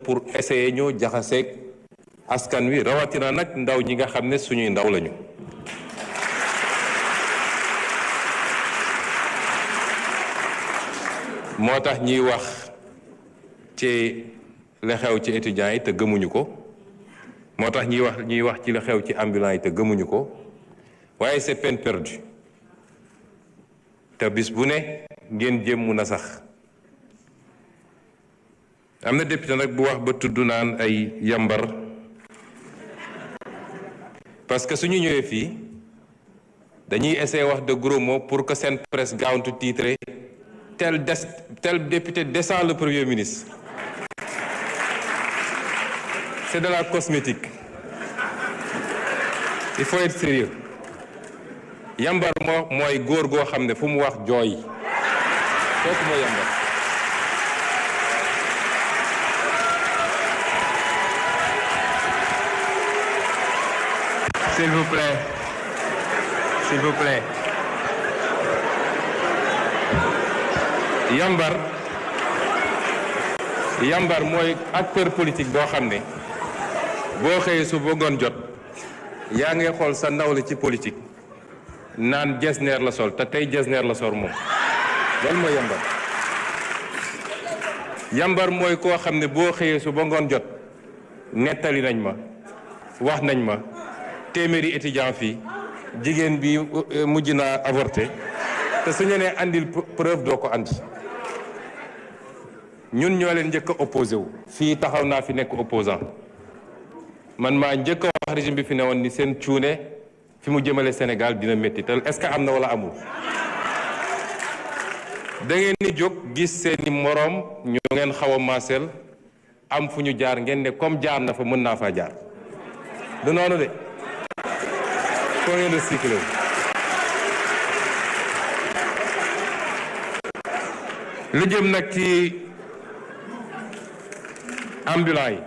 pour essayer ñoo jaxaseeg askan wi rawatina nag ndaw ñi nga xam ne suñuy ndaw lañu. moo tax ñiy wax ci li xew ci étudiants yi te gëmuñu ko moo tax ñuy wax ci li xew ci ambulants yi te gëmuñu ko waaye c'est peine perdue te bis bu ne ngeen jéem mun a sax. am na député nag bu wax ba tudd naan ay yambar parce que suñu ñëwee fii dañuy essayer wax de gros mots pour que seen presse gaawantu titre tel député descend le premier ministre. C'est de la cosmétique. Il faut être sérieux. Yambar mooy góor goo xam ne fu mu wax jooy kooku mooy yambar. S'il vous plaît. S'il vous plaît. Yambar mooy acteur politique boo xam ne boo xëyee su bëggoon jot yaa ngi xool sa nawle ci politique naan jesneer la sol te tey jesneer la sol moom loolu mooy yambar mooy koo xam ne boo xëyee su bëggoon jot nettali nañ ma wax nañ ma téeméeri étudiant fii jigéen bi mujj naa avorté te suñu nee andil preuve doo ko andi. ñun ñoo leen njëkk a opposé wu fii taxaw naa fi nekk opposant man maa njëkk a wax régime bi fi ne woon ni seen cuune fi mu jëmale Sénégal dina métti te est-ce que am na wala amul. da ngeen ni jóg gis seeni moroom ñu ngeen xaw a maaseel am fu ñu jaar ngeen ne comme jaar na fa mën naa faa jaar du noonu de foo ngeen recyclé wu. lu jëm nag ci ambulants yi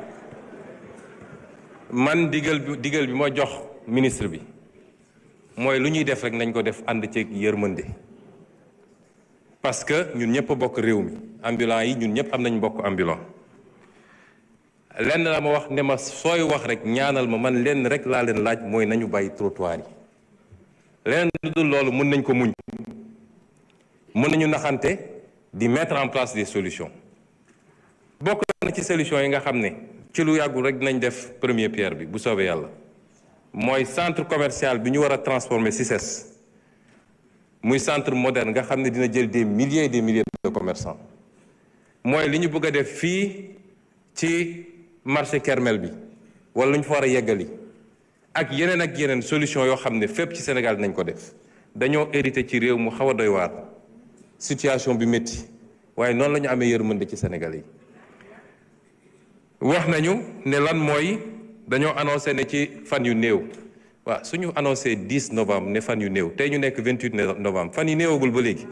man digal bi ma jox ministre bi mooy lu ñuy def rek nañ ko def ànd ceeg yërmande parce que ñun ñëpp a bokk réew mi ambulants yi ñun ñëpp am nañ bokk ambulant lenn la ma wax ne ma sooy wax rek ñaanal ma man lenn rek laa leen laaj mooy nañu bàyyi trottoir yi lenn lu dul loolu mën nañ ko muñ mën nañu naxante di mettre en place des solutions bokk na ci solution yi nga xam ne ci lu yàggul rek dinañ def première pierre bi bu soobee yàlla mooy centre commercial bi ñu war a transformer CICES muy centre moderne nga xam ne dina jël des milliers et des milliers de commerçants mooy li ñu bëgg a def fii ci marché Kermel bi wala lu ñu fa war a yeggali ak yeneen solution yoo xam ne fépp ci Sénégal dinañ ko def dañoo hérité ci réew mu xaw a doy waar situation bi métti waaye noonu la ñu amee yërmande ci Sénégal yi. wax nañu ne lan mooy dañoo annoncé ne ci fan yu néew waaw suñu annoncé 10 novembre ne fan yu néew tey ñu nekk 28 novembre fan yu néewagul ba léegi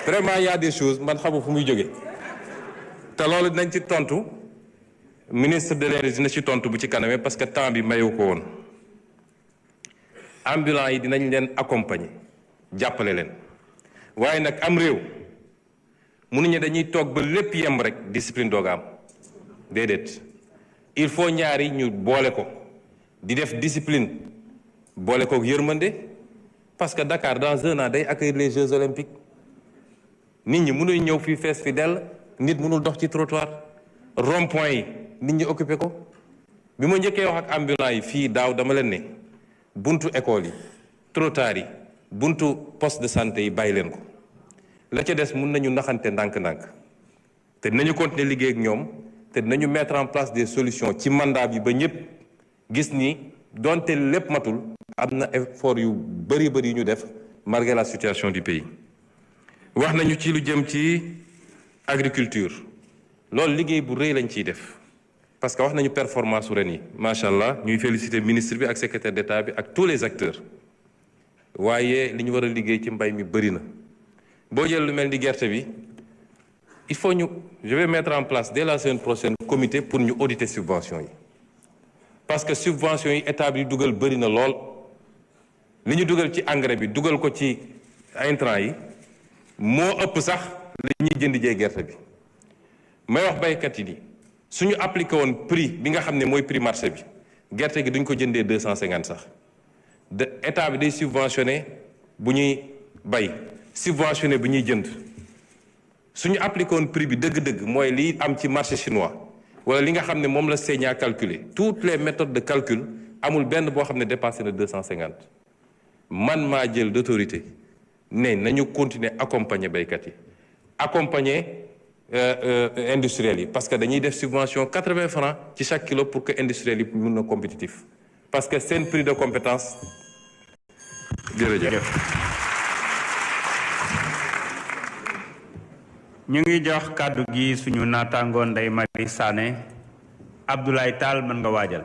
vraiment y a des choses man xamu fu muy jóge te loolu dinañ ci tontu ministre de l'énergie dina ci tontu bu ci kaname parce que temps bi mayu ko woon ambulants yi dinañ leen accompagner jàppale leen waaye nag am réew mënuñu dañuy toog ba lépp yemb rek discipline dooga am déedéet il faut ñaari ñu boole ko di def discipline boole ko yërmande parce que Dakar dans un an day accueillir les Jeux olympiques nit ñi mënuñ ñëw fii fees fi dell nit mënul dox ci trottoir rond-point yi nit ñi occupé ko bi ma njëkkee wax ak ambulants yi fii daaw dama leen ne buntu école yi trottoir yi buntu poste de santé yi bàyyi leen ko la ca des mun nañu naxante ndànk-ndànk te dinañu continuer liggéey ak ñoom te dinañu mettre en place des solutions ci mandat bi ba ñëpp gis ni donte lépp matul am na effort yu bëri yu ñu def malgré la situation du pays. wax nañu ci lu jëm ci agriculture loolu liggéey bu rëy lañ ciy def parce que wax nañu performance su ren yi macha allah ñuy féliciter ministre bi ak secrétaire d'État bi ak tous les acteurs waaye li ñu war a liggéey ci mbay mi bëri na boo jël lu mel ni gerte bi. il faut je vais mettre en place dès la semaine prochaine comité pour ñu auditer subventions yi parce que subventions yi état bi dugal bëri na lool li ñu dugal ci engrais bi dugal ko ci intrants yi moo ëpp sax li ñuy jënd jee gerte bi may wax baykat yi ni suñu appliqué woon prix bi nga xam ne mooy prix marché bi gerte gi duñ ko jëndee 250 sax de état bi day subventionné bu ñuy bay subventionné bu ñuy jënd suñu appliqué woon prix bi dëgg-dëgg mooy li am ci marché chinois wala li nga xam ne moom la CNIA calculé toutes les méthodes de calcul amul benn boo xam ne dépassé na 250 man maa jël d'autorité ne nañu continuer accompagner baykat yi accompagner industriels yi parce que dañuy def subvention 80 francs ci chaque kilo pour que industriels yi mun na compétitif parce que seen prix de compétence jërëjëf. ñu ngi jox kàddu gi suñu naataangoon Ndeye Marie Sané Abdoulaye Tall mën nga waajal.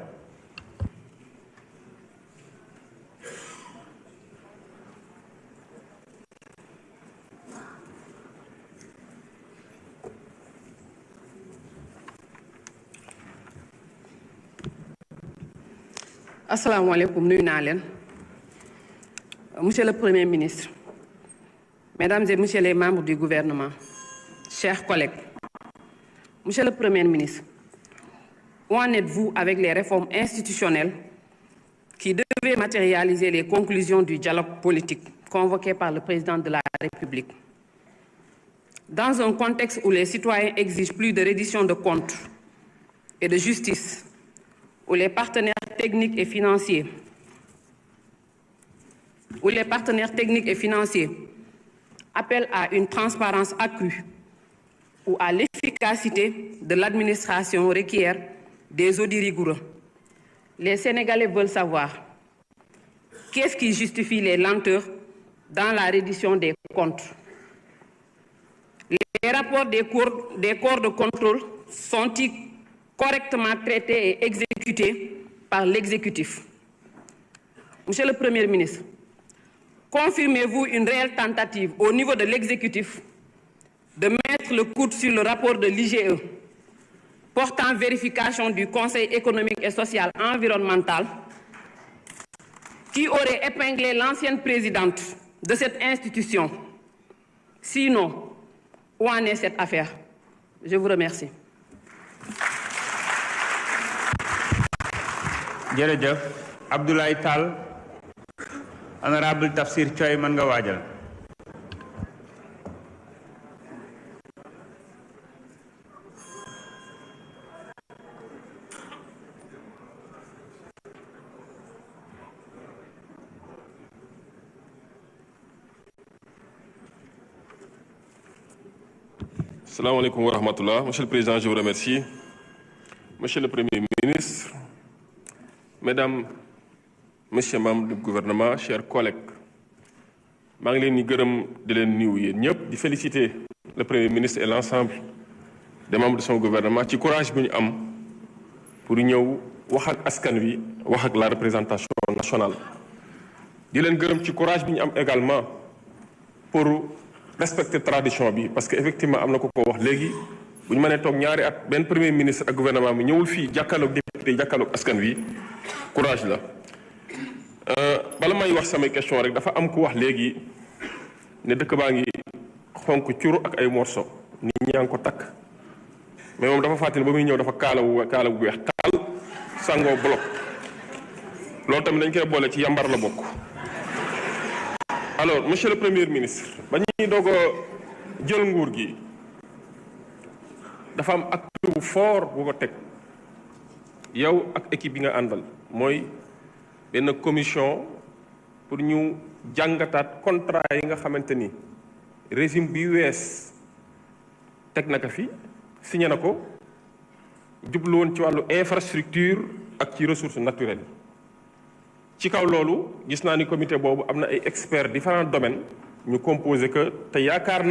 asalaamaaleykum nuyu naa leen monsieur le premier ministre mesdames et messieurs les membres du gouvernement chers collègues monsieur le premier ministre où en êtes-vous avec les réformes institutionnelles qui devaient matérialiser les conclusions du dialogue politique convoqué par le président de la République dans un contexte où les citoyens exigent plus de reddition de comptes et de justice, où les partenaires techniques et financiers appellent à une transparence accrue, où à l'efficacité de l'administration requiert des audits rigoureux. Les Sénégalais veulent savoir qu'est-ce qui justifie les lenteurs dans la reddition des comptes. Les rapports des corps de contrôle sont-ils correctement traités et exécutés par l'exécutif? Monsieur le Premier ministre, confirmez-vous une réelle tentative au niveau de l'exécutif de mettre le coude sur le rapport de l'IGE portant vérification du Conseil économique et social environnemental qui aurait épinglé l'ancienne présidente de cette institution? Sinon, où en est cette affaire? Je vous remercie. jërëjëf Abdoulaye Tall honorable Tafsir Thioye mën nga waajal. Salaamaaleykum wa rahmatullah. Monsieur le Président, je vous remercie. Monsieur le Premier ministre, Mesdames, Messieurs membres du gouvernement, chers collègues, maa ngi leen di gërëm di leen nuyu yéen ñëpp di féliciter le Premier ministre et l'ensemble des membres de son gouvernement ci courage bi ñu am pour ñëw wax ak askan wi wax ak la représentation nationale. di leen gërëm ci courage bi ñu am également pour respecter tradition bi parce que effectivement am na ko wax léegi bu ñu mënee toog ñaari at benn premier ministre ak gouvernement bi ñëwul fii jàkkaarloog député jàkkaarloog askan wi courage la. bala may wax samay question rek dafa am ku wax léegi ne dëkk baa ngi xonk curu ak ay morso nit ñaa ngi ko takk mais moom dafa fàttali ba muy ñëw dafa kaala bu weex taal sangoo bloc loolu tamit dañ koy boole ci yambar la bokk. Alors monsieur le premier ministre ba ñuy doog a jël nguur gi dafa am acte bu fort bu ko teg yow ak équipe bi nga àndal mooy benn commission pour ñu jàngataat contrat yi nga xamante ni régime bi wees teg na ko fi signé na ko jublu woon ci wàllu infrastructure ak ci ressources naturelles. ci kaw loolu gis naa ni comité boobu am na ay experts différents domaines ñu composé que te yaakaar